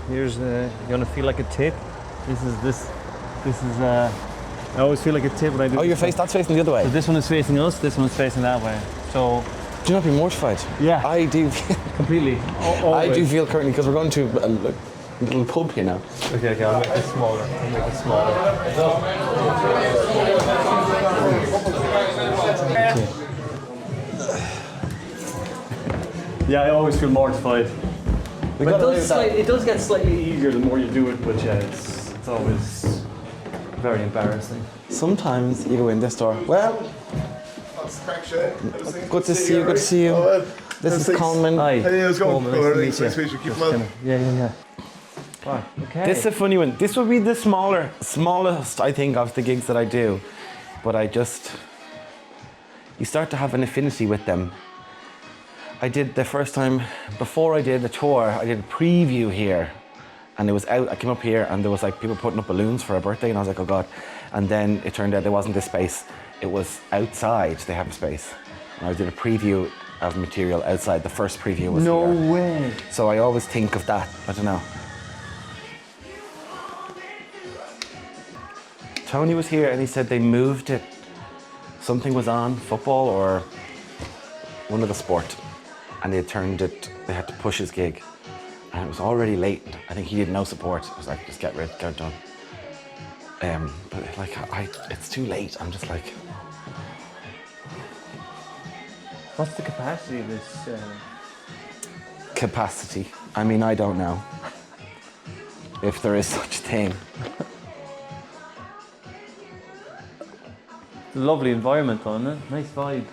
Here's you're gonna feel like a tip. This is I always feel like a tip when I do. Oh, your face, that's facing the other way. So this one is facing us, this one is facing that way. So Do you not be mortified? Yeah. I do. completely. I do feel currently, because we're going to a little pub here now. Okay, I'll make it smaller. Yeah, I always feel mortified. But it does get slightly easier the more you do it, but yeah, it's always very embarrassing. Sometimes you go in this door. Well, That's crack shit. good to see you. Good to see you. This is Colman. Hi. Hey, how's it going? Coleman, nice to Nice to meet meet you. Keep them up. Yeah. Wow, okay. This is a funny one. This would be the smallest, I think, of the gigs that I do. But you start to have an affinity with them. I did the first time, before I did the tour, I did a preview here. And it was out, I came up here and there was like people putting up balloons for a birthday and I was like, oh God. And then it turned out there wasn't this space. It was outside, they have a space. And I did a preview of material outside. The first preview was No here. way. So I always think of that, I don't know. Tony was here and he said they moved it. Something was on, football or one of the sport. And they had to push his gig. And it was already late. I think he had no support. It was like, just get it done. But like, it's too late. I'm just like. What's the capacity of this? Capacity. I mean, I don't know. If there is such a thing. Lovely environment, isn't it? Nice vibe.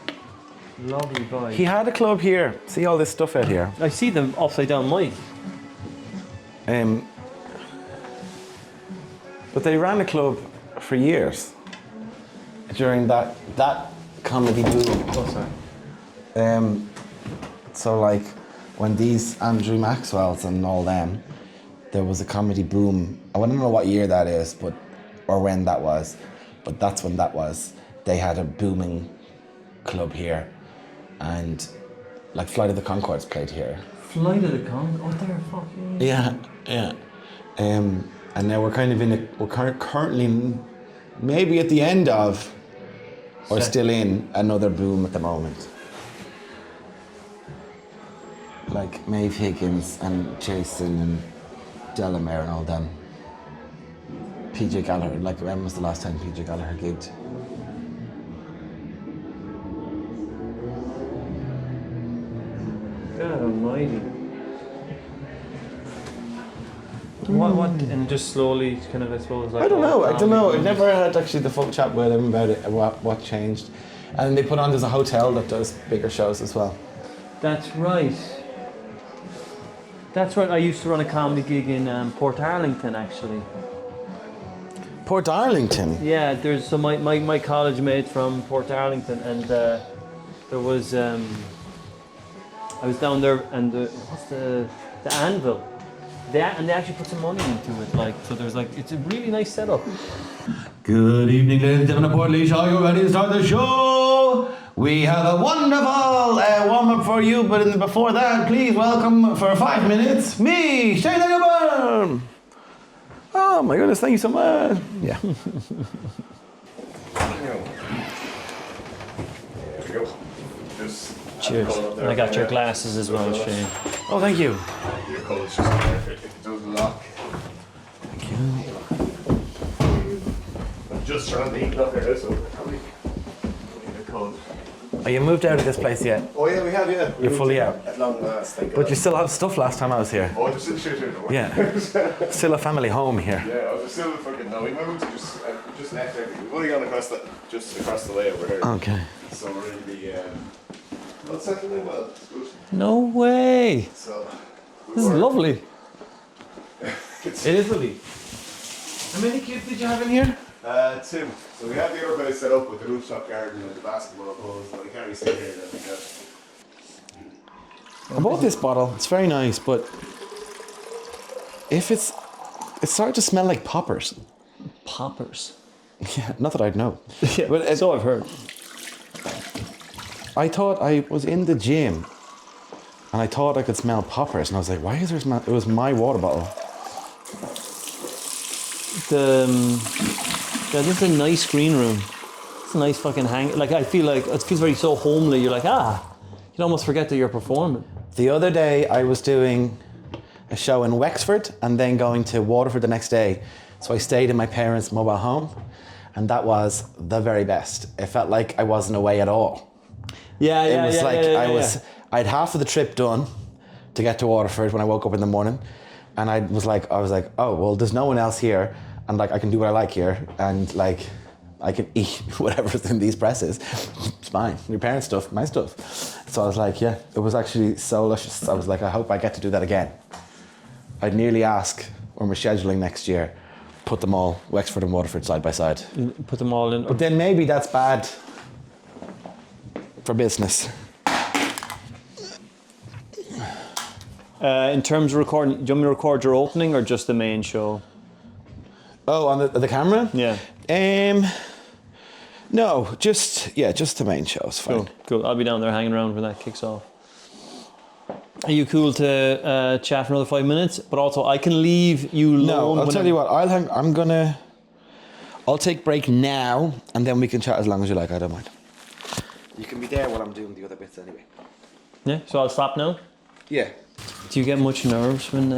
Lovely vibe. He had a club here. See all this stuff out here. I see them upside down mic. But they ran a club for years during that comedy boom. Oh, sorry. So like when these Andrew Maxwell's and all them, there was a comedy boom. I don't know what year that is, or when that was, but that's when that was. They had a booming club here, and like Flight of the Conchords played here. Flight of the Conchords? Oh, they're fucking... Yeah. And now we're kind of we're currently maybe at the end of, or still in, another boom at the moment. Like Maeve Higgins and Jason and Delamere and all them. PJ Gallagher, like when was the last time PJ Gallagher gigged? God almighty. What, and just slowly, kind of, I suppose, like... I don't know. I never had actually the full chat with him about it, what changed. And they put on, there's a hotel that does bigger shows as well. That's right. I used to run a comedy gig in Portarlington, actually. Portarlington? Yeah, there's so my college mate from Portarlington, and there was I was down there, and what's the Anvil? And they actually put some money into it, like, so there's like, it's a really nice setup. Good evening, ladies and gentlemen, Portlaois. Are you ready to start the show? We have a wonderful warm-up for you, but before that, please welcome for 5 minutes, me, Shane Engelburn. Oh my goodness, thank you so much. Yeah. There we go. Just Cheers. And I got your glasses as well, Shane. Oh, thank you. Your code's just perfect. It doesn't lock. Thank you. I'm just trying to heat up here, so probably need a code. Oh, you moved out of this place yet? Oh yeah, we have, yeah. You're fully out? At long last, thank But God. you still have stuff last time I was here. Oh, there's still shit here, don't worry. Yeah. Still a family home here. Yeah, I was still fucking, no, we moved to just left everything. We've only gone just across the way over here. Okay. So we're in the, well, it's settling well, it's good. No way! So, This is lovely. It's, It is lovely. How many kids did you have in here? 2. So we have the other place set up with the rooftop garden and the basketball poles, but we can't really sit here then. I bought this bottle. It's very nice, but if it's starting to smell like poppers. Poppers. Yeah, not that I'd know. Yeah, But so I've heard. I thought I was in the gym and I thought I could smell poppers, and I was like, why is there smell? It was my water bottle. Yeah, this is a nice green room. It's a nice fucking hang. Like I feel like it feels very so homely. You're like you'd almost forget that you're performing. The other day I was doing a show in Wexford and then going to Waterford the next day. So I stayed in my parents' mobile home, and that was the very best. It felt like I wasn't away at all. Yeah, It was I'd half of the trip done to get to Waterford when I woke up in the morning, and I was like, oh well, there's no one else here, and like I can do what I like here, and like I can eat whatever's in these presses. It's fine. Your parents' stuff, my stuff. So I was like, yeah, it was actually so luscious. I was like, I hope I get to do that again. I'd nearly ask when we're scheduling next year, put them all, Wexford and Waterford, side by side. Put them all in. But then maybe that's bad for business. In terms of recording, do you want me to record your opening or just the main show? Oh, on the camera? Yeah. No, just the main show is fine. Cool. I'll be down there hanging around when that kicks off. Are you cool to chat for another 5 minutes? But also, I can leave you alone. No, I'll tell you what. I'll take break now, and then we can chat as long as you like. I don't mind. You can be there while I'm doing the other bits anyway. Yeah. So I'll stop now. Yeah. Do you get much nerves when?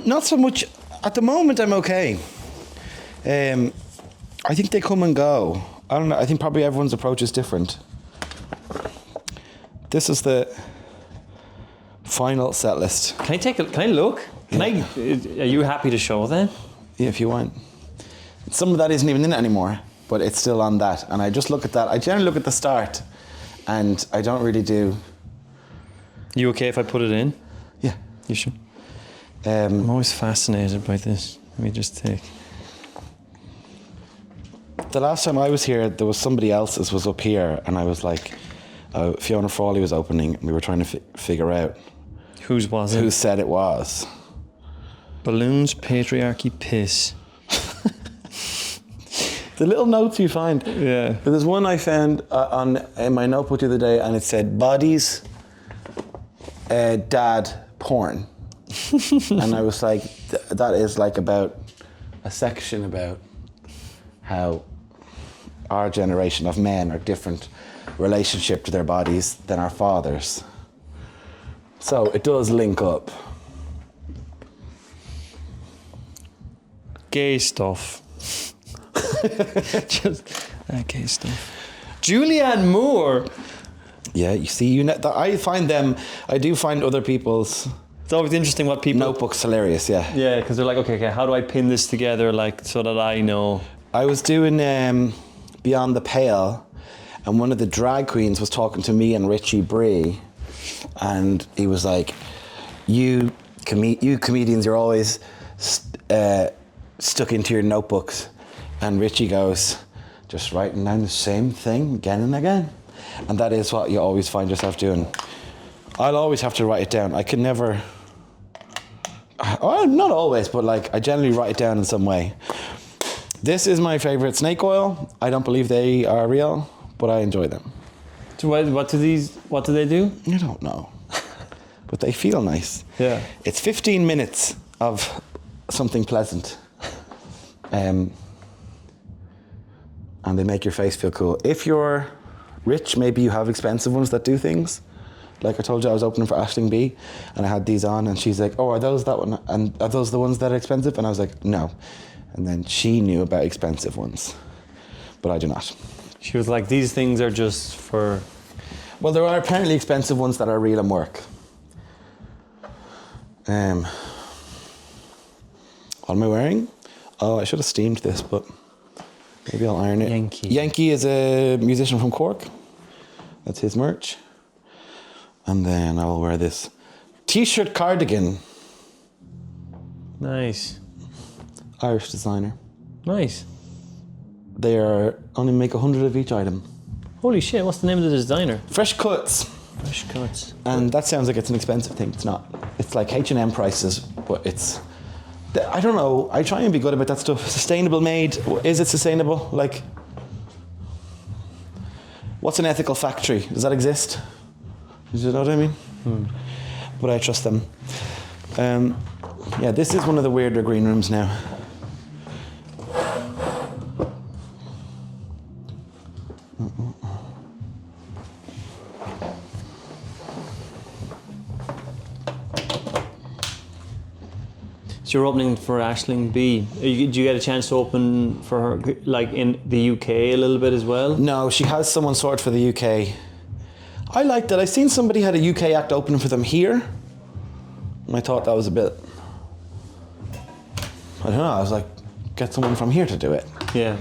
Not so much. At the moment, I'm okay. I think they come and go. I don't know. I think probably everyone's approach is different. This is the final set list. Can I look? Are you happy to show that? Yeah, if you want. Some of that isn't even in it anymore, but it's still on that. And I just look at that. I generally look at the start, and I don't really do. You okay if I put it in? Yeah. You sure? I'm always fascinated by this. Let me just take. The last time I was here, there was somebody else's was up here, and I was like, Fiona Frawley was opening, and we were trying to figure out Whose was it? who said it was. Balloons, patriarchy, piss. The little notes you find. Yeah. There's one I found in my notebook the other day, and it said bodies, dad, porn. And I was like, that is like about a section about how our generation of men are different relationship to their bodies than our fathers. So it does link up. Gay stuff. Just gay stuff. Julianne Moore. Yeah, you see, I do find other people's It's always interesting what people... notebooks hilarious, yeah. Yeah, because they're like, okay, how do I pin this together, like, so that I know? I was doing Beyond the Pale, and one of the drag queens was talking to me and Richie Bree, and he was like, you comedians, you're always stuck into your notebooks. And Richie goes, just writing down the same thing again and again. And that is what you always find yourself doing. I'll always have to write it down. I can never, not always, but like I generally write it down in some way. This is my favorite snake oil. I don't believe they are real, but I enjoy them. So what do they do? I don't know, but they feel nice. Yeah. It's 15 minutes of something pleasant. And they make your face feel cool. If you're rich, maybe you have expensive ones that do things. Like I told you, I was opening for Aisling B, and I had these on, and she's like, "Oh, are those that one? And are those the ones that are expensive?" And I was like, "No." And then she knew about expensive ones, but I do not. She was like, "These things are just for." Well, there are apparently expensive ones that are real and work. What am I wearing? Oh, I should have steamed this, but maybe I'll iron it. Yankee. Yankee is a musician from Cork. That's his merch. And then I'll wear this t-shirt cardigan. Nice. Irish designer. Nice. They only make 100 of each item. Holy shit, what's the name of the designer? Fresh Cuts. Fresh Cuts. And that sounds like it's an expensive thing. It's not. It's like H&M prices, but it's... I don't know. I try and be good about that stuff. Sustainable made. Is it sustainable? Like, what's an ethical factory? Does that exist? Do you know what I mean? But I trust them. Yeah, this is one of the weirder green rooms now. So you're opening for Aisling B. Do you get a chance to open for her, like in the UK a little bit as well? No, she has someone sorted for the UK. I liked it. I seen somebody had a UK act opening for them here, and I thought that was a bit. I don't know. I was like, get someone from here to do it. Yeah.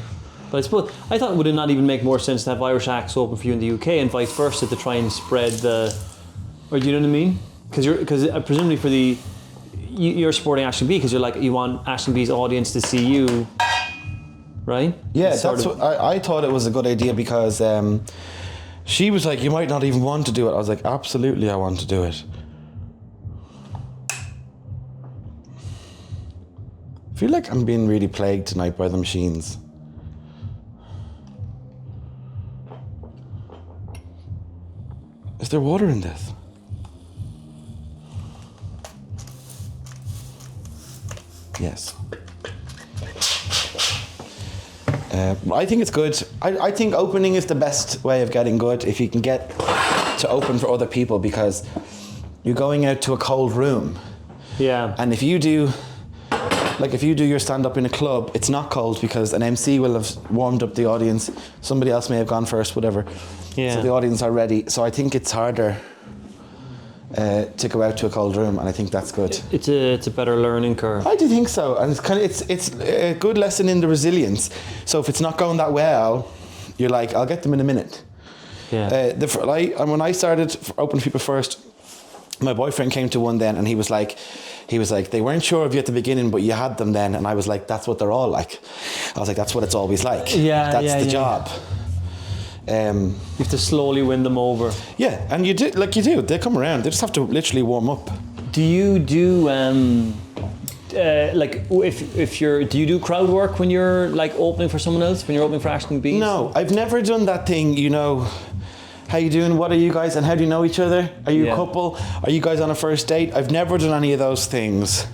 But I suppose I thought would it not even make more sense to have Irish acts open for you in the UK and vice versa to try and spread the, or do you know what I mean? Because presumably for the. You're supporting Aisling B because you're like you want Aisling B's audience to see you, right? Yeah, It's that's what I thought it was a good idea because she was like, you might not even want to do it. I was like, absolutely, I want to do it. I feel like I'm being really plagued tonight by the machines. Is there water in this? Yes. I think it's good. I think opening is the best way of getting good if you can get to open for other people because you're going out to a cold room. Yeah. And if you do your stand-up in a club, it's not cold because an MC will have warmed up the audience. Somebody else may have gone first, whatever. Yeah. So the audience are ready. So I think it's harder to go out to a cold room, and I think that's good. It's a better learning curve. I do think so, and it's a good lesson in the resilience. So if it's not going that well, you're like, I'll get them in a minute. Yeah. When I started opening people first, my boyfriend came to one then, and he was like, they weren't sure of you at the beginning, but you had them then, and I was like, that's what they're all like. I was like, that's what it's always like. Yeah, that's yeah, the yeah. job. You have to slowly win them over. Yeah, and you do. They come around. They just have to literally warm up. Do you do like if you're do you do crowd work when you're like opening for someone else when you're opening for Aisling B? No, I've never done that thing. You know, how you doing? What are you guys? And how do you know each other? Are you a couple? Are you guys on a first date? I've never done any of those things.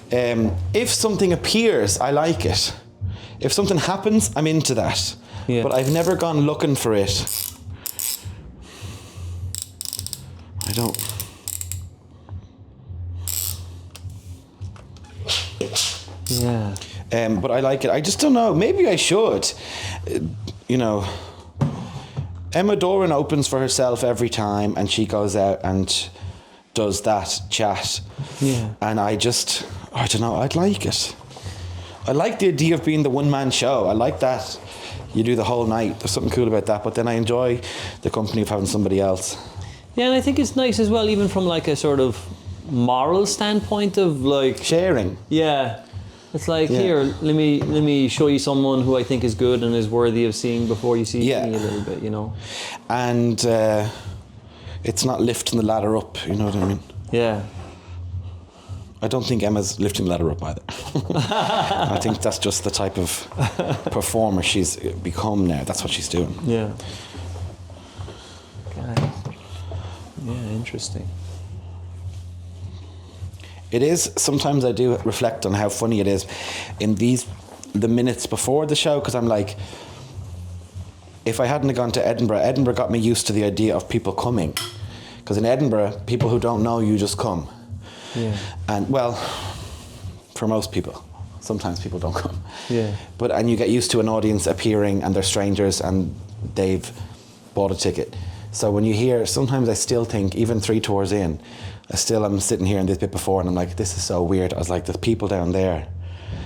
If something appears, I like it. If something happens, I'm into that. Yeah. But I've never gone looking for it. I don't. Yeah. But I like it. I just don't know. Maybe I should. You know, Emma Doran opens for herself every time, and she goes out and does that chat. Yeah. And I don't know. I'd like it. I like the idea of being the one-man show. I like that. You do the whole night. There's something cool about that. But then I enjoy the company of having somebody else. Yeah, and I think it's nice as well, even from like a sort of moral standpoint of like Sharing. Yeah. It's like, Yeah. here, let me show you someone who I think is good and is worthy of seeing before you see me a little bit, you know. And it's not lifting the ladder up, you know what I mean? Yeah. I don't think Emma's lifting the ladder up either. I think that's just the type of performer she's become now. That's what she's doing. Yeah. Okay. Yeah, interesting. It is, sometimes I do reflect on how funny it is in the minutes before the show, because I'm like, if I hadn't gone to Edinburgh got me used to the idea of people coming. Because in Edinburgh, people who don't know you just come. Yeah. And well, for most people, sometimes people don't come. Yeah. And you get used to an audience appearing and they're strangers and they've bought a ticket. So when you hear, sometimes I still think, even 3 tours in, I'm sitting here in this bit before and I'm like, this is so weird. I was like, there's people down there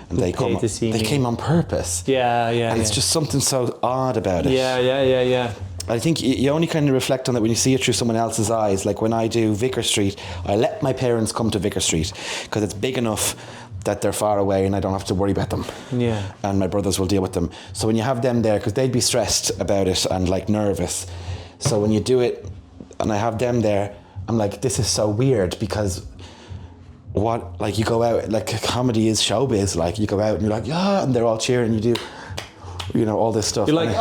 and they come, to see they me. came on purpose. Yeah. And it's just something so odd about it. Yeah. I think you only kind of reflect on it when you see it through someone else's eyes. Like when I do Vicar Street, I let my parents come to Vicar Street because it's big enough that they're far away and I don't have to worry about them. Yeah. And my brothers will deal with them. So when you have them there, because they'd be stressed about it and like nervous. So when you do it and I have them there, I'm like, this is so weird because you go out, like comedy is showbiz, like you go out and you're like, yeah, and they're all cheering, you do, you know, all this stuff. You're like,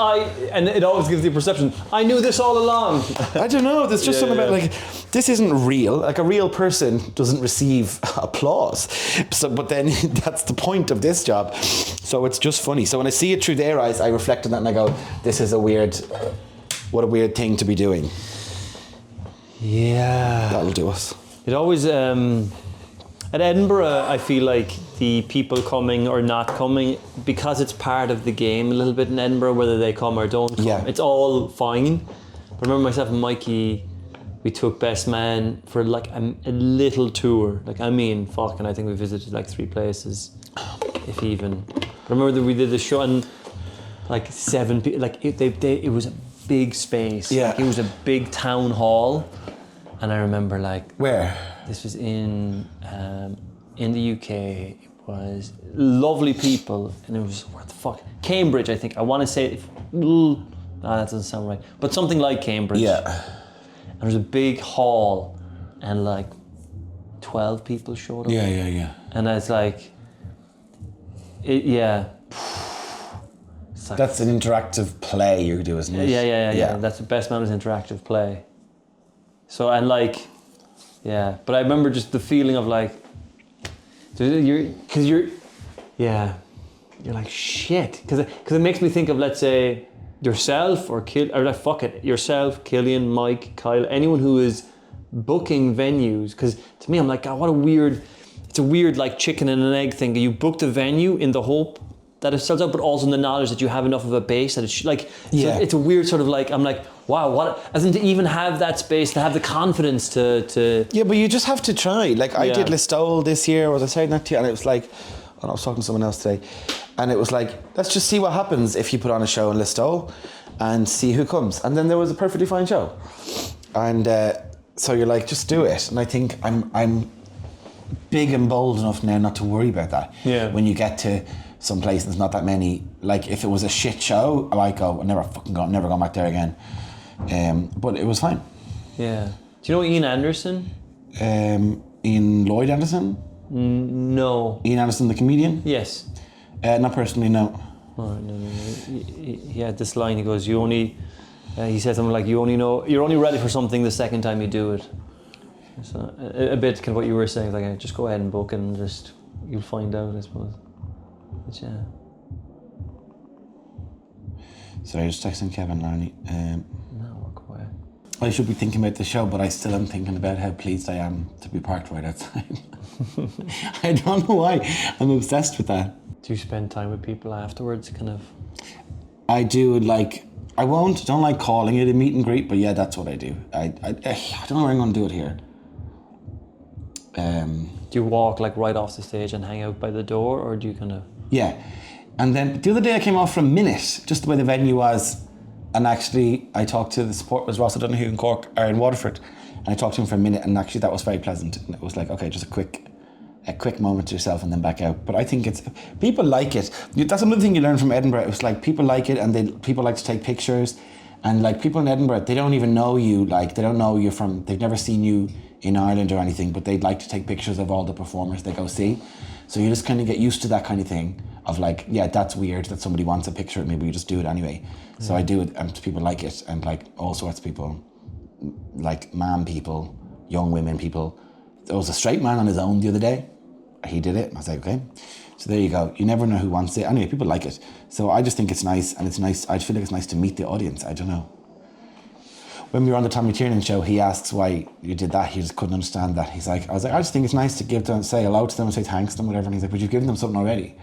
and it always gives the perception, I knew this all along. I don't know, there's just something about like, this isn't real. Like a real person doesn't receive applause. So, but then that's the point of this job. So it's just funny. So when I see it through their eyes, I reflect on that and I go, this is what a weird thing to be doing. Yeah. That'll do us. It always, At Edinburgh, I feel like the people coming or not coming, because it's part of the game a little bit in Edinburgh, whether they come or don't come, Yeah. it's all fine. But I remember myself and Mikey, we took Best Man for like a little tour. Like, I mean, fucking, I think we visited like 3 places, if even. I remember that we did the show and like 7 people, like it was a big space. Yeah. Like, it was a big town hall. And I remember like, Where? this was in the UK. It was lovely people, and it was where the fuck? Cambridge, I think. I want to say, that doesn't sound right, but something like Cambridge. Yeah. And there was a big hall, and like 12 people showed up. Yeah. And it's like, yeah. It's like, That's an interactive play you do, isn't it? yeah. That's the Best Man was interactive play. So, and like, yeah, but I remember just the feeling of like, you're like shit, because it makes me think of, let's say, yourself or yourself, Killian, Mike, Kyle, anyone who is booking venues. Because to me, I'm like, God, it's a weird like chicken and an egg thing. You booked a venue in the hope that it sells out, but also in the knowledge that you have enough of a base that it's like, Yeah. so it's a weird sort of like, I'm like, wow, what, as in to even have that space, to have the confidence to Yeah, but you just have to try. Like, I Yeah. did Listowel this year, was I saying that to you? And it was like, I was talking to someone else today, and it was like, let's just see what happens if you put on a show in Listowel and see who comes. And then there was a perfectly fine show. And so you're like, just do it. And I think I'm big and bold enough now not to worry about that. Yeah. When you get to some place and there's not that many, like if it was a shit show, I might go, I'm never going back there again. But it was fine. Yeah. Do you know Ian Anderson? Ian Lloyd Anderson? No. Ian Anderson, the comedian? Yes. Not personally, no. Oh, no. He had this line. He goes, he said something like, you're only ready for something the second time you do it. So a bit kind of what you were saying, like just go ahead and book and just you'll find out, I suppose. But yeah. Sorry, I was texting Kevin Larney. No, we're quiet. I should be thinking about the show, but I still am thinking about how pleased I am to be parked right outside. I don't know why. I'm obsessed with that. Do you spend time with people afterwards, kind of? I do, like, don't like calling it a meet and greet, but yeah, that's what I do. I don't know where I'm going to do it here. Do you walk like right off the stage and hang out by the door, or do you kind of? Yeah. And then the other day I came off for a minute, just the way the venue was, and actually I talked to the support, was Ross O'Donoghue in Cork, or in Waterford, and I talked to him for a minute, and actually that was very pleasant. And it was like, okay, just a quick moment to yourself and then back out. But I think people like it. That's another thing you learn from Edinburgh. It was like people like it, and people like to take pictures, and like people in Edinburgh, they don't even know you. Like they don't know you they've never seen you in Ireland or anything, but they'd like to take pictures of all the performers they go see. So you just kind of get used to that kind of thing of like, yeah, that's weird that somebody wants a picture of me, but you just do it anyway. Yeah. So I do it, and people like it, and like all sorts of people, like man people, young women people. There was a straight man on his own the other day. He did it, and I was like, okay. So there you go. You never know who wants it. Anyway, people like it. So I just think it's nice, and it's nice. I feel like it's nice to meet the audience. I don't know. When we were on the Tommy Tiernan show, he asks why you did that. He just couldn't understand that. I was like, I just think it's nice to give them, say hello to them, and say thanks to them, whatever. And he's like, but you've given them something already.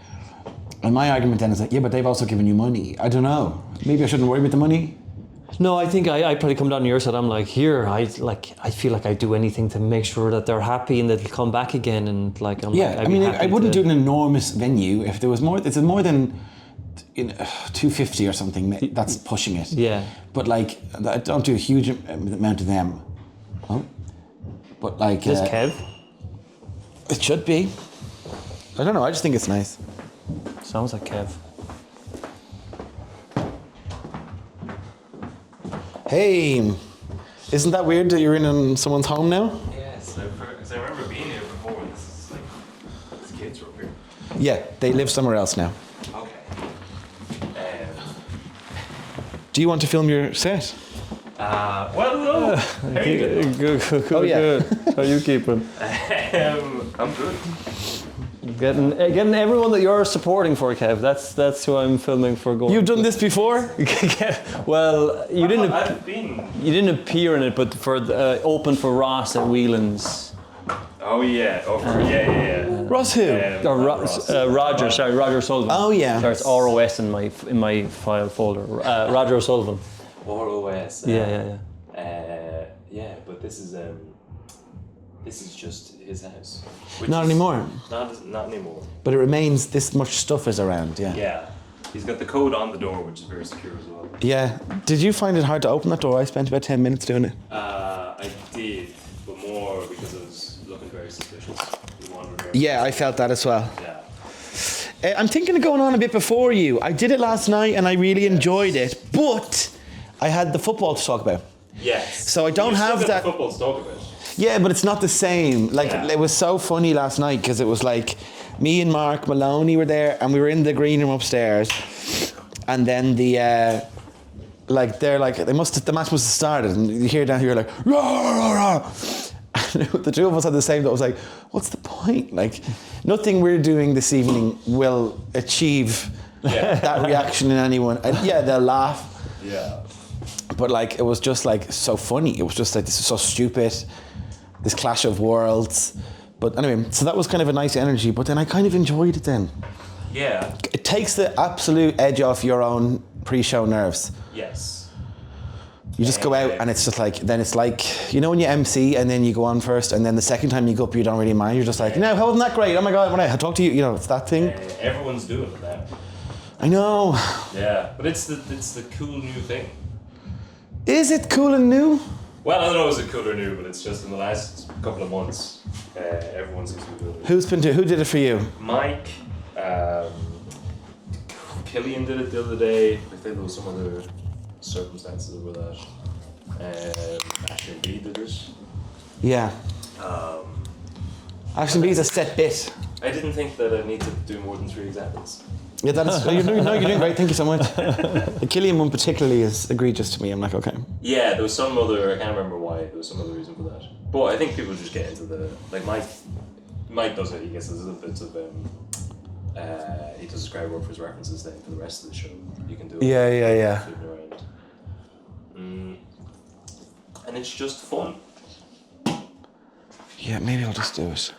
And my argument then is like, yeah, but they've also given you money. I don't know. Maybe I shouldn't worry about the money. No, I think I probably come down to your side. I'm like, I feel like I'd do anything to make sure that they're happy and that they'll come back again. And like, I wouldn't do an enormous venue if there was more. It's more than 250 or something. That's pushing it. Yeah. But like, I don't do a huge amount of them. Oh. But like, is this Kev? It should be. I don't know. I just think it's nice. Sounds like Kev. Hey, isn't that weird that you're in someone's home now? Yes, because I remember being here before. This is like, these kids were up here. Yeah, they live somewhere else now. Okay. Do you want to film your set? Well, no. How you doing? Good. Oh, yeah. Good. How you keeping? I'm good. Getting everyone that you're supporting for, Kev. That's who I'm filming for. Going. You've done this before? Well, you didn't. I've been. You didn't appear in it, but for open for Ross at Whelan's. Oh yeah, yeah. Ross who? Ross. Roger, sorry, Roger O'Sullivan. Oh, yeah. Sorry, it's ROS in my file folder. Roger O'Sullivan. Portlaois. Yeah, but this is just his house. Not anymore. Not anymore. But it remains, this much stuff is around, yeah. Yeah. He's got the code on the door, which is very secure as well. Yeah. Did you find it hard to open that door? I spent about 10 minutes doing it. I did, but more because I was looking very suspicious. Yeah, I felt that as well. Yeah. I'm thinking of going on a bit before you. I did it last night and I really enjoyed it, but I had the football to talk about. Yes. So I don't have that. Football to talk about. Yeah, but it's not the same. It was so funny last night because it was like me and Mark Maloney were there and we were in the green room upstairs, and then the match must have started, and you hear down here like rah, rah, rah. And the two of us had the same thought. I was like, what's the point? Like, nothing we're doing this evening will achieve that reaction in anyone. And yeah, they'll laugh. Yeah. But like, it was just like so funny. It was just like, this is so stupid. This clash of worlds. But anyway, so that was kind of a nice energy, but then I kind of enjoyed it then. Yeah. It takes the absolute edge off your own pre-show nerves. Yes. You just go out and it's just like, then it's like, you know when you MC and then you go on first and then the second time you go up you don't really mind, you're just like, no, wasn't that great? Oh my God, when I talk to you, it's that thing. Everyone's doing it now. I know. Yeah, but it's the cool new thing. Is it cool and new? Well, I don't know if it's cool or new, but it's just in the last couple of months, everyone seems to be doing it. Who did it for you? Mike, Killian did it the other day. I think there was some other circumstances with that. Ashton B did it. Yeah. Ashton B's a set bit. I didn't think that I need to do more than 3 examples. Yeah, you're doing great. Thank you so much. The Killian one particularly is egregious to me. I'm like, okay. Yeah, there was some other. I can't remember why. There was some other reason for that. But I think people just get into the Mike does it. He gets a little bit of he does his crowd work for his references then for the rest of the show. You can do it. Yeah. Flipping around. And it's just fun. Yeah, maybe I'll just do it.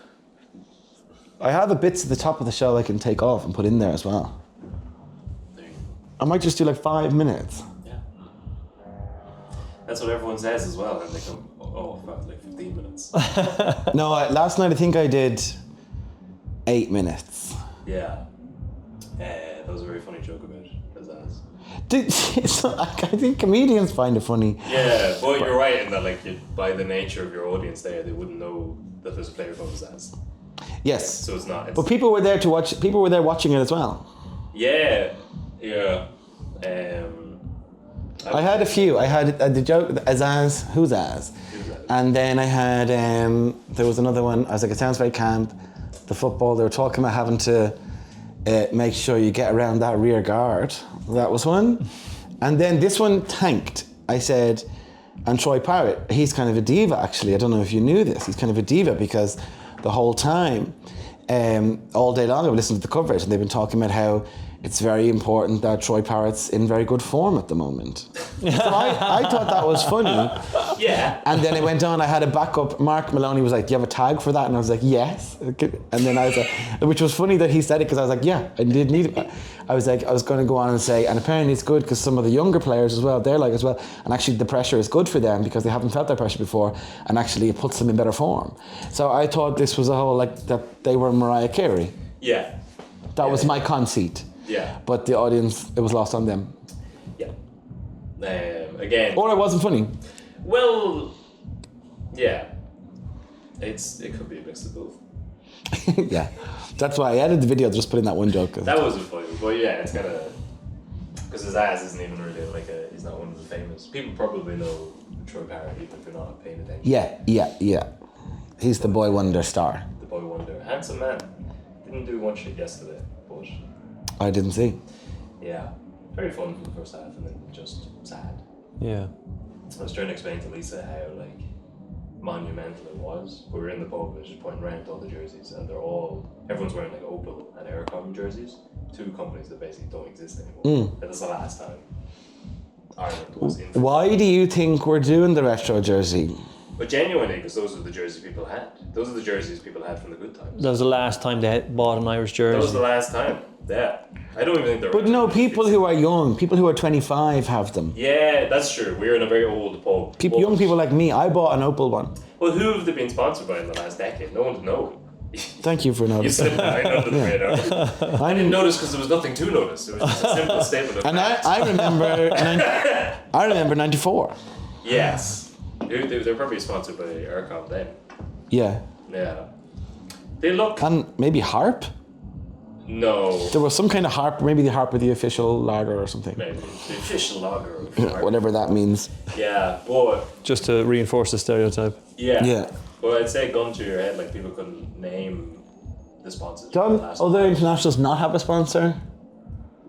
I have a bits at the top of the show I can take off and put in there as well. There you go. I might just do like 5 minutes. Yeah. That's what everyone says as well, and they come, about like 15 minutes. No, last night I think I did 8 minutes. Yeah. That was a very funny joke about Pizzazz. I think comedians find it funny. Yeah, but you're right in that, by the nature of your audience there, they wouldn't know that there's a player called Pizzazz. Yes. So it's not. But people were there to watch. People were there watching it as well. Yeah. I had a few. I had the joke, Azaz, who's Az? And then I had, there was another one. I was like, it sounds very camp. The football, they were talking about having to make sure you get around that rear guard. That was one. And then this one tanked. I said, and Troy Parrott, he's kind of a diva actually. I don't know if you knew this. He's kind of a diva because the whole time, all day long I've listened to the coverage and they've been talking about how it's very important that Troy Parrott's in very good form at the moment. So I thought that was funny. Yeah. And then it went on, I had a backup. Mark Maloney was like, do you have a tag for that? And I was like, yes. And then I was like, which was funny that he said it because I was like, yeah, I did need it. I was going to go on and say, and apparently it's good because some of the younger players as well, they're like as well. And actually the pressure is good for them because they haven't felt that pressure before. And actually it puts them in better form. So I thought this was a whole, that they were Mariah Carey. Yeah. That was my conceit. Yeah. But the audience, it was lost on them. Yeah. Again. Or it wasn't funny. Well, yeah. It could be a mix of both. Yeah. That's why I edited the video to just put in that one joke. That wasn't funny, but yeah, it's kind of... Because his ass isn't even really he's not one of the famous... People probably know Troy Parrott even if they're not paying attention. Yeah. He's the boy wonder star. The boy wonder. Handsome man. Didn't do one shit yesterday, but... I didn't see. Yeah. Very fun for the first half and then just sad. Yeah. I was trying to explain to Lisa how monumental it was. We were in the pub, just pointing around all the jerseys, and everyone's wearing Opel and Aircom jerseys, 2 companies that basically don't exist anymore. And that's the last time Ireland was in. Why do you think we're doing the retro jersey? But genuinely, because those are the jerseys people had. Those are the jerseys people had from the good times. That was the last time they had bought an Irish jersey. That was the last time. Yeah. I don't even think they're. But no, people who are young, people who are 25 have them. Yeah, that's true. We're in a very old pub. Young people like me, I bought an Opal one. Well, who have they been sponsored by in the last decade? No one would know. Thank you for You noticing. slipped right under the radar. I didn't notice because there was nothing to notice. It was just a simple statement of And fact. I remember 94. Yes. They're probably sponsored by Aircom then. Yeah. Yeah. They look... And maybe Harp? No. There was some kind of Harp, maybe the Harp with the official lager or something. Maybe. The official lager. Whatever that means. Yeah, but... Just to reinforce the stereotype. Yeah. Yeah. Well, I'd say gun to your head, like people couldn't name the sponsors. Don't other internationals not have a sponsor?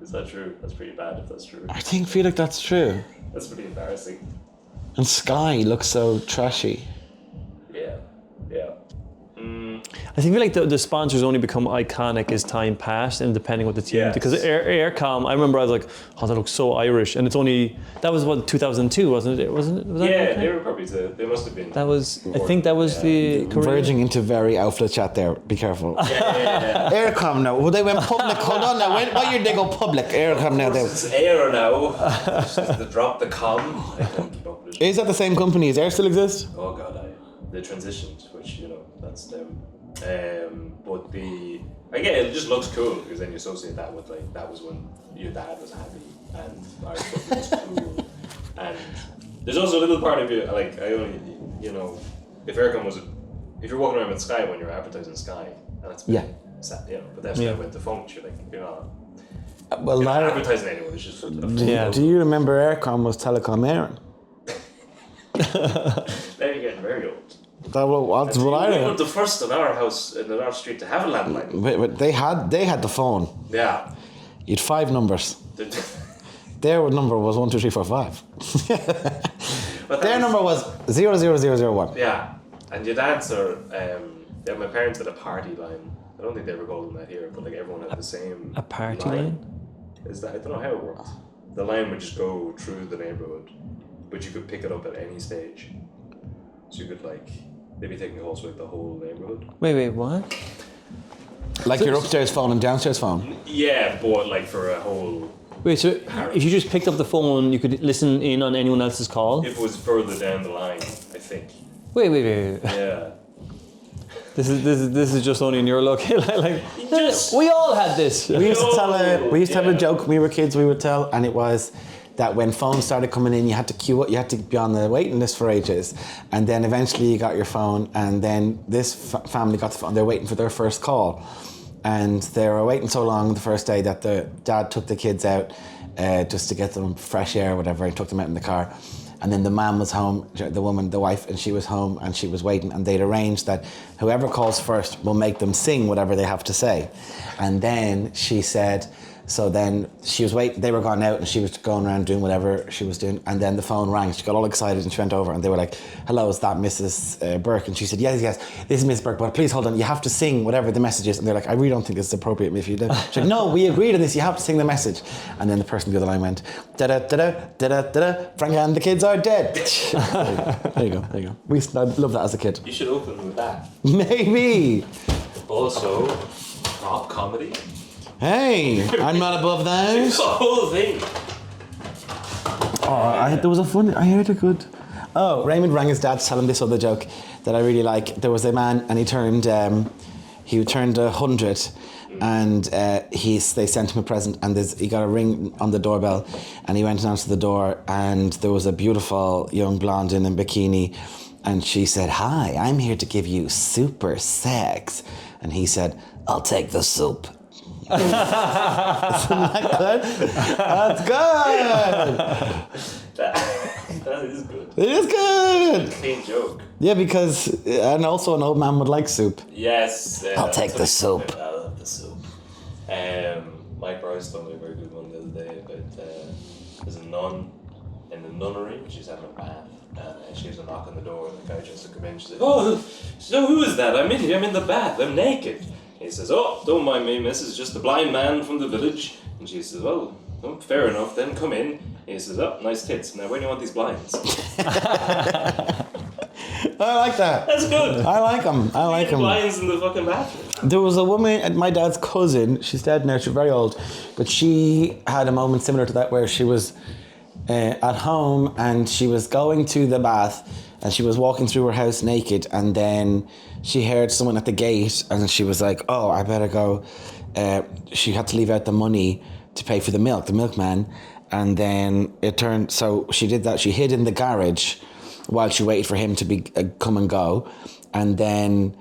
Is that true? That's pretty bad if that's true. I feel like that's true. That's pretty embarrassing. And Sky looks so trashy. Yeah. Yeah. I feel like the sponsors only become iconic as time passed and depending what the team. Yes. Because Aircom, I remember I was like, oh, that looks so Irish, and it's only that was what 2002, wasn't it? Was that Yeah, okay? they were probably they must have been. That was. I think that was the Korean. Verging into very outfit chat there. Be careful. Yeah. Aircom now. Well, they went public. Hold on now. What year did they go public? Aircom now. It's Air now. It's just the drop the com. I can't keep up with it. Is that the same company? Does Air still exist? Oh god, they transitioned, which that's them. But again, it just looks cool because then you associate that with like that was when your dad was happy and Irish football was cool. And there's also a little part of you like I only if Aircom was if you're walking around with Sky when you're advertising Sky and that's Yeah. sad, but then Sky went defunct, you're like Well, you're not Lara, advertising anyone. It's just Yeah. do you remember Aircom was Telecom Aaron? Now you're getting very old. That's what I We were remember. the first in our house in our street to have a landline. But they had the phone. Yeah. You had 5 numbers. Their number was 1, 2, 3, 4, 5. But Their number was 00001. Yeah, and your dad's are. My parents had a party line. I don't think they were calling that here, but like everyone had the same. A party line? Is that I don't know how it worked. The line would just go through the neighborhood, but you could pick it up at any stage. So you could they'd be taking calls with the whole neighborhood. Wait, what? Like your upstairs phone and downstairs phone. Yeah, but like for a whole. Wait, so if you just picked up the phone, you could listen in on anyone else's call? If it was further down the line, I think. Wait. Yeah. This is just only in your locale. Just- we all had this. We used to have a Yeah. joke when we were kids. We would tell, and it was that when phones started coming in, you had to queue up, you had to be on the waiting list for ages, and then eventually you got your phone, and then this family got the phone. They're waiting for their first call, and they were waiting so long the first day that the dad took the kids out just to get them fresh air or whatever, and took them out in the car. And then the man was home, the woman, the wife, and she was home, and she was waiting, and they'd arranged that whoever calls first will make them sing whatever they have to say. And then she said, so then she was waiting, they were gone out, and she was going around doing whatever she was doing, and then the phone rang. She got all excited, and she went over, and they were like, hello, is that Mrs. Burke? And she said, yes, this is Miss Burke, but please hold on, you have to sing whatever the message is. And they're like, I really don't think this is appropriate if you do. She's like, no, we agreed on this, you have to sing the message. And then the person on the other line went, da-da-da-da, Frank and the kids are dead. There you go. I loved that as a kid. You should open with that. Maybe. Also, prop comedy. Hey, I'm not above that. The whole thing. There was a funny. I heard a good. Oh, Raymond rang his dad to tell him this other joke that I really like. There was a man, and he turned 100, and they sent him a present, and he got a ring on the doorbell, and he went and answered the door, and there was a beautiful young blonde in a bikini, and she said, "Hi, I'm here to give you super sex," and he said, "I'll take the soup." Isn't that good? That's good. That is good. It is good. Clean joke. Yeah, because and also an old man would like soup. Yes. I'll take the soup. I love the soup. Mike Rice told me a very good one the other day about there's a nun in the nunnery. She's having a bath, and she has a knock on the door, and the guy tries to come in. She says, "Oh, so who is that? I'm in the bath. I'm naked." He says, "Oh, don't mind me, miss. It's just a blind man from the village." And she says, "Well, fair enough. Then come in." He says, "Oh, nice tits. Now, where do you want these blinds?" I like that. That's good. I like him. I like him. Blinds in the fucking bathroom. There was a woman, my dad's cousin, she's dead now, she's very old, but she had a moment similar to that where she was at home and she was going to the bath and she was walking through her house naked, and then she heard someone at the gate and she was like, oh, I better go. She had to leave out the money to pay for the milkman, and then it turned, so she did that, she hid in the garage while she waited for him to be come and go, and then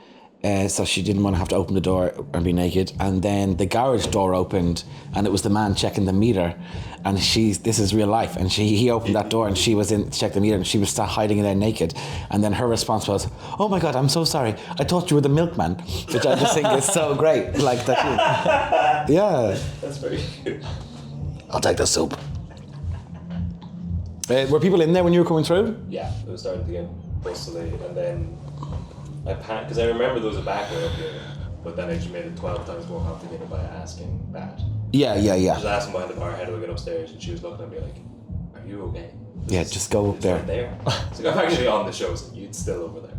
so she didn't want to have to open the door and be naked, and then the garage door opened and it was the man checking the meter, and this is real life, and he opened that door and she was in to check the meter and she was still hiding in there naked, and then her response was, oh my god, I'm so sorry, I thought you were the milkman, which I just think is so great, like that. Yeah, That's very good. I'll take the soup. Were people in there when you were coming through? Yeah, it was starting to get bustily, and then I panicked because I remember there was a back way up here, but then I just made it 12 times more complicated by asking that. Yeah. I was asking behind the bar, how do I get upstairs? And she was looking at me like, are you okay? Yeah, just go up It's there. right there. So I'm actually on the show, so you'd still over there.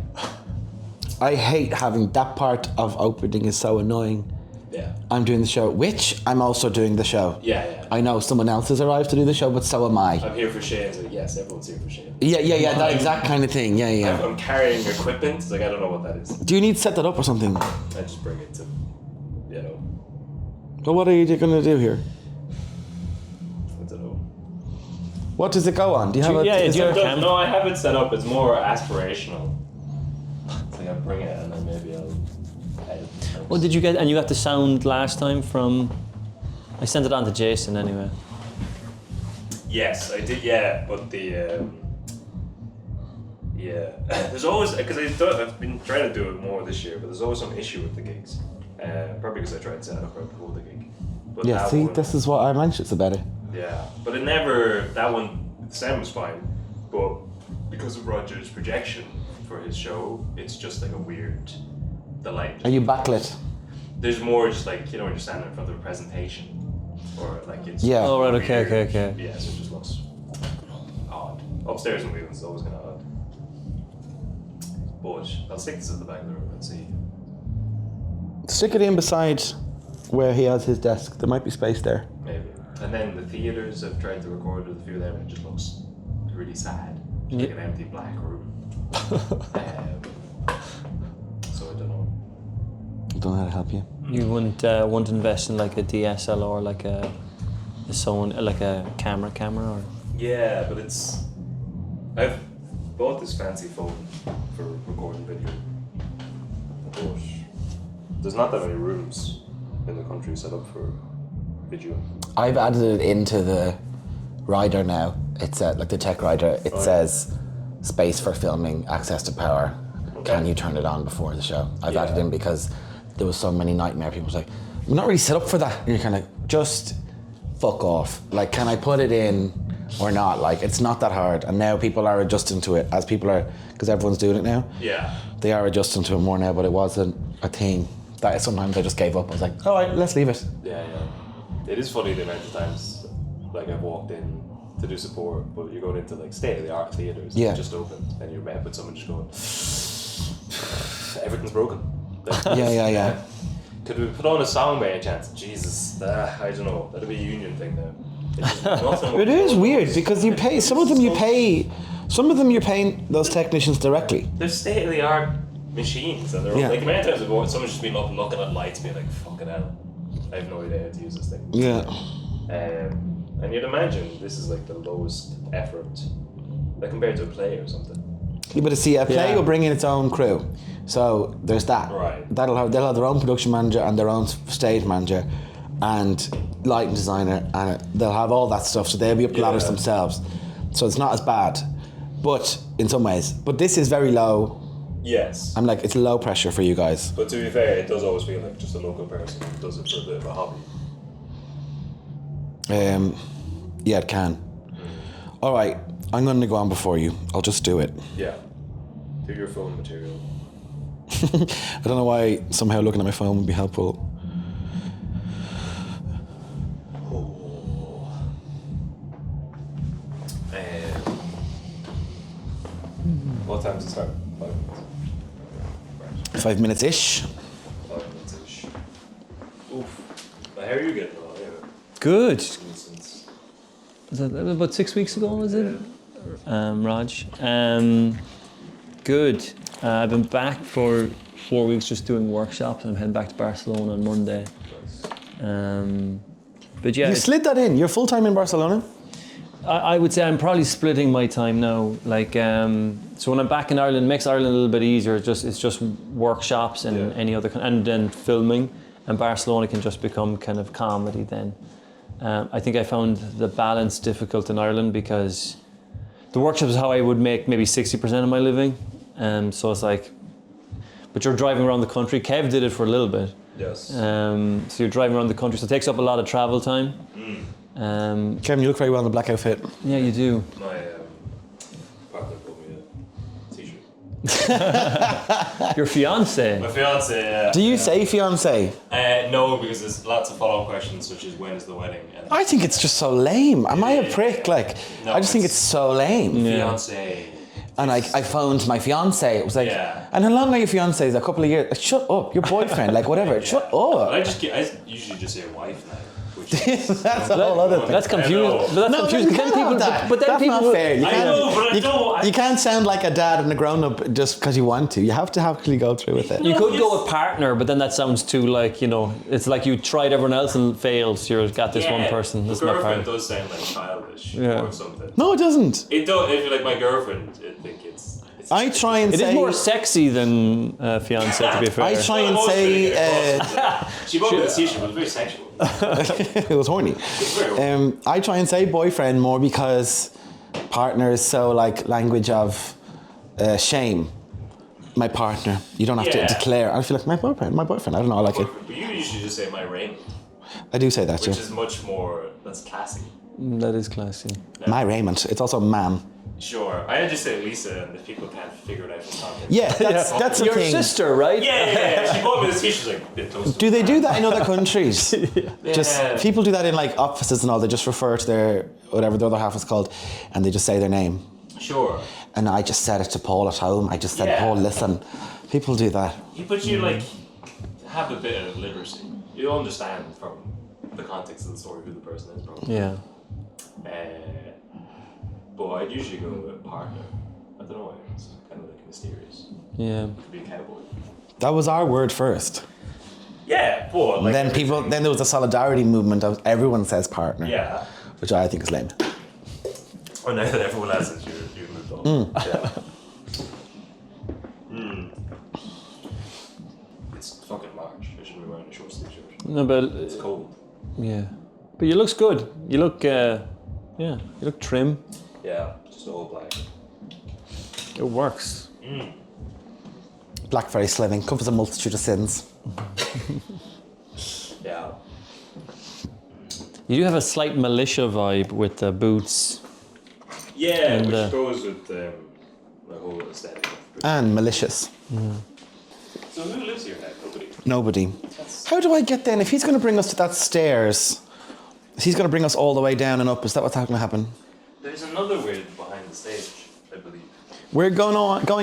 I hate having that part of opening is so annoying. Yeah. I'm doing the show, which I'm also doing the show. Yeah. I know someone else has arrived to do the show, but so am I. I'm here for Shane, so yes, everyone's here for Shane. Yeah, that exact kind of thing. Yeah. I'm carrying equipment, it's like I don't know what that is. Do you need to set that up or something? I just bring it to, Well, what are you going to do here? I don't know. What does it go on? Do you have a... yeah, is do you there- have a camera? No, I have it set up. It's more aspirational. It's like I bring it and then maybe I'll edit. Well, did you get, and you got the sound last time from, I sent it on to Jason anyway. Yes, I did. Yeah, but the there's always, because I've been trying to do it more this year, but there's always some issue with the gigs. Probably because I tried to set it up right before the gig. But Yeah, that see, one, this is what I mentioned about it. Yeah, but it never. That one, the sound was fine, but because of Roger's projection for his show, it's just like a weird. The light. Are you backlit? There's more just like, when you're standing in front of a presentation, or like it's. Yeah. Oh, right, okay. Yeah, so it just looks odd. Upstairs in Wheeling, it's always kind of odd. But I'll stick this at the back of the room and see. Stick it in beside where he has his desk. There might be space there. Maybe. And then the theatres, I've tried to record with a few of them and it just looks really sad. Just like an empty black room. So I don't know. I don't know how to help you. You wouldn't want to invest in like a DSLR, like a Sony, like a camera, or? Yeah, but I've bought this fancy phone for recording video. But there's not that many rooms in the country set up for video. I've added it into the rider now. It's like the tech rider. It says space for filming, access to power. Okay. Can you turn it on before the show? I've Yeah. added in because there was so many nightmare. People was like, I'm not really set up for that. And you're kind of just fuck off. Like, can I put it in or not? Like, it's not that hard. And now people are adjusting to it as people are, because everyone's doing it now. Yeah. They are adjusting to it more now, but it wasn't a thing. That sometimes I just gave up. I was like, all right, let's leave it. Yeah. It is funny the amount of times, like I've walked in to do support, but you're going into like state-of-the-art theatres Yeah. that just opened, and you're met with someone just going, everything's broken. Like, Yeah. Could we put on a song by any chance? Jesus, I don't know. That'd be a union thing now. It is weird because you pay, some of them you're paying those technicians directly. They're state-of-the-art machines, and they're Yeah. like many times before someone's just been up looking at lights, being like, "Fucking hell, I have no idea how to use this thing." Yeah. And you'd imagine this is like the lowest effort, like compared to a play or something. Yeah, but see, a play Yeah. will bring in its own crew, so there's that. Right. They'll have their own production manager and their own stage manager, and lighting designer, and they'll have all that stuff. So they'll be up the ladders Yeah. themselves. So it's not as bad, but in some ways. But this is very low. Yes. I'm like, it's low pressure for you guys. But to be fair, it does always feel like just a local person who does it for a bit of a hobby. Yeah, it can. All right, I'm going to go on before you. I'll just do it. Yeah. Do your film material. I don't know why somehow looking at my phone would be helpful. What time does it start? 45 minutes-ish. 5 minutes-ish. Oof. How are you getting on? Yeah. Good. Since Was that about 6 weeks ago, was it? Raj. Good. I've been back for 4 weeks just doing workshops, and I'm heading back to Barcelona on Monday. But yeah, You slid that in. You're full-time in Barcelona? I would say I'm probably splitting my time now. Like, so when I'm back in Ireland, it makes Ireland a little bit easier. It's just workshops and any other, and then filming. And Barcelona can just become kind of comedy then. I think I found the balance difficult in Ireland because the workshop is how I would make maybe 60% of my living. So it's like, but you're driving around the country. Kev did it for a little bit. yes. So you're driving around the country, so it takes up a lot of travel time. Kevin, you look very well in the black outfit. Yeah, you do. My partner bought me a t-shirt. Your fiance. My fiance. Do you say fiancé? No, because there's lots of follow-up questions, such as when is the wedding? And I think it's just so lame. Am I a prick? Like, No, I just think it's so lame. fiance. And I phoned my fiance. It was like, Yeah. and how long are your fiancés? A couple of years. Shut up, your boyfriend. Like whatever. Shut But up. I usually just say wife now. Which is, That's a whole other thing. That's confusing. know. But that's No, confusing. you Then can't people, have that. but then That's people. not fair. You I can't, know, but I don't. You can't sound like a dad and a grown-up just because you want to. You have to actually go through with it. You could go with partner, but then that sounds too like, you know, it's like you tried everyone else and failed. So you've got this one person. This is my girlfriend partner. does sound like childish Yeah. or something. No, it doesn't. It does. If you're like my girlfriend, I think it's I try and It say. is more sexy than fiance, to be fair. I try and say. She bought me this t-shirt, but it was very sexual. It was horny. I try and say boyfriend more because partner is so like language of shame. My partner. You don't have to Yeah. declare. I feel like my boyfriend. I don't know. I like it. But you usually just say my Raymond, I do say that too. which is much more, that's classy. That is classy. My Raymond. It's also ma'am. Sure. I just say Lisa, and if people can't figure it out from context. Yeah, that's the Your thing. sister, right? Yeah. She bought me this t-shirt, like, a bit close. Do they do that in other countries? Just Yeah. people do that in like offices and all. They just refer to their whatever the other half is called, and they just say their name. Sure. And I just said it to Paul at home. I just said, Yeah. Paul, listen. People do that. But you like have a bit of literacy. You understand from the context of the story who the person is, probably. Yeah. But I'd usually go with partner. I don't know why. It's kind of like mysterious. Yeah. Could be a cowboy. That was our word first. Yeah, but like Then there was a solidarity movement of everyone says partner. Yeah. Which I think is lame. Oh, now that everyone else is, you've moved on. Yeah. It's fucking March. I shouldn't be wearing a short sleeve shirt. No, but It's cold. yeah. But you looks good. You look, you look trim. Yeah, just all black. It works. Black very slimming, covers a multitude of sins. Yeah. You do have a slight militia vibe with the boots. Yeah, And, which goes with my whole aesthetic. And malicious. So who lives here now? Nobody. Nobody. How do I get then? If he's going to bring us to that stairs, he's going to bring us all the way down and up. Is that what's going to happen? There's another way behind the stage, I believe. We're going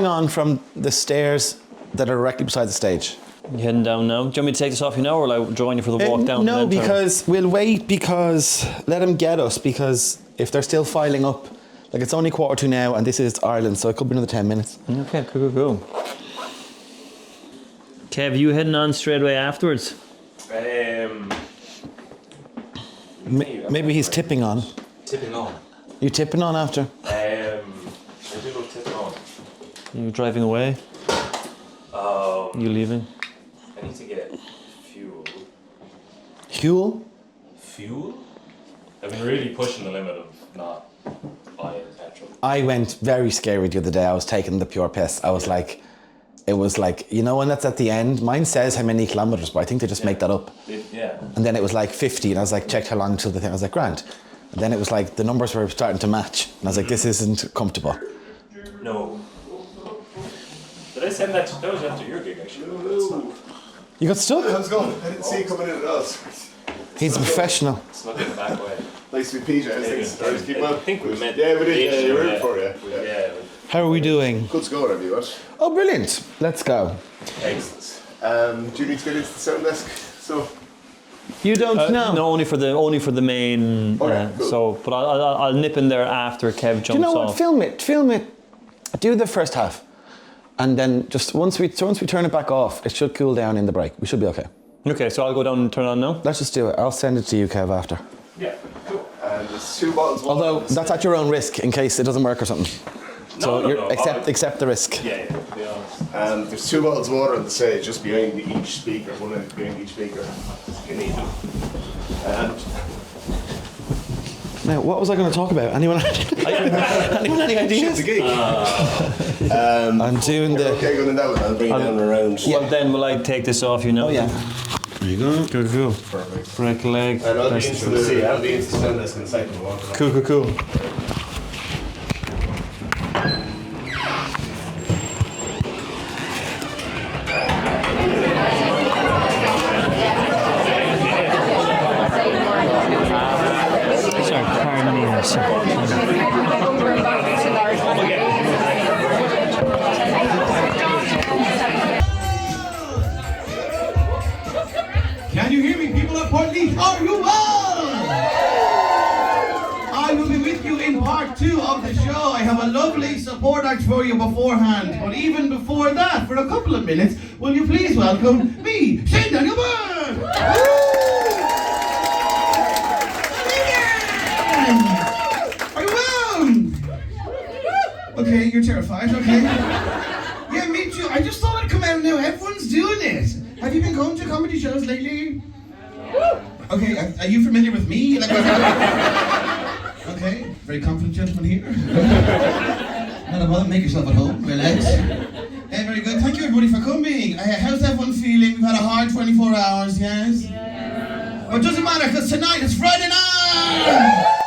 on from the stairs that are directly beside the stage. You heading down now? Do you want me to take this off you now, or will I join you for the walk down? No, and then turn? because we'll wait because let him get us because if they're still filing up, like it's only 2:45 now and this is Ireland, so it could be another 10 minutes. Okay, cool. Kev, you heading on straight away afterwards? Maybe he's tipping on. Tipping on. You tipping on after? I do love tipping on. You driving away? You leaving? I need to get fuel. Huel? Fuel? I've been really pushing the limit of not buying petrol. I went very scary the other day. I was taking the pure piss. I was like, it was like, you know when that's at the end? Mine says how many kilometres, but I think they just make that up. Yeah. And then it was like 50 and I was like, checked how long till the thing. I was like, grand. And then it was like, the numbers were starting to match. And I was like, this isn't comfortable. No. Did I send that? That was after your gig, actually. That's not, You got stuck? How's it going? I didn't see you coming in at all. He's a professional. it's not in the back way. Nice to meet Peter. I was keeping I up. think we met. Yeah, we did. Yeah, you were in yeah. for it. Yeah. How are we doing? Good score, have you, what? Oh, brilliant. Let's go. Excellent. Do you need to get into the sound desk? So, You don't know? No, only for the main. Okay, cool. So, but I'll nip in there after Kev jumps Do you know what? off. Film it. Do the first half. And then just once we turn it back off, it should cool down in the break. We should be okay. Okay, so I'll go down and turn it on now. Let's just do it. I'll send it to you, Kev, after. yeah, cool. And there's 2 bottles of water. Although, that's at your own risk in case it doesn't work or something. So no. accept the risk. Yeah, to be honest. There's 2 bottles of water on the stage, just behind each speaker, one behind each speaker. If you need them. Now, what was I going to talk about? Anyone any ideas? The gig. I'm doing the... Okay, going down. I'll bring it down and around. Well, then will I take this off? You know. Oh, yeah. There you go. Cool. Perfect. Break a leg. And I'll be into the sound desk in a second. Cool. Sorry, pardon me. Can you hear me, people of Portlaois? Are you well? I will be with you in part 2 of the show. I have a lovely support act for you beforehand. But even before that, for a couple of minutes, will you please welcome me, Shane Daniel Byrne? Are you well? Okay, you're terrified, okay. Yeah, me too. I just thought I'd come out now. Everyone's doing it. Have you been going to comedy shows lately? Okay, are you familiar with me? Okay, very confident gentleman here. Not a bother, make yourself at home, relax. Hey, very good. Thank you everybody for coming. How's everyone feeling? We've had a hard 24 hours, yes? But it doesn't matter, because tonight is Friday night!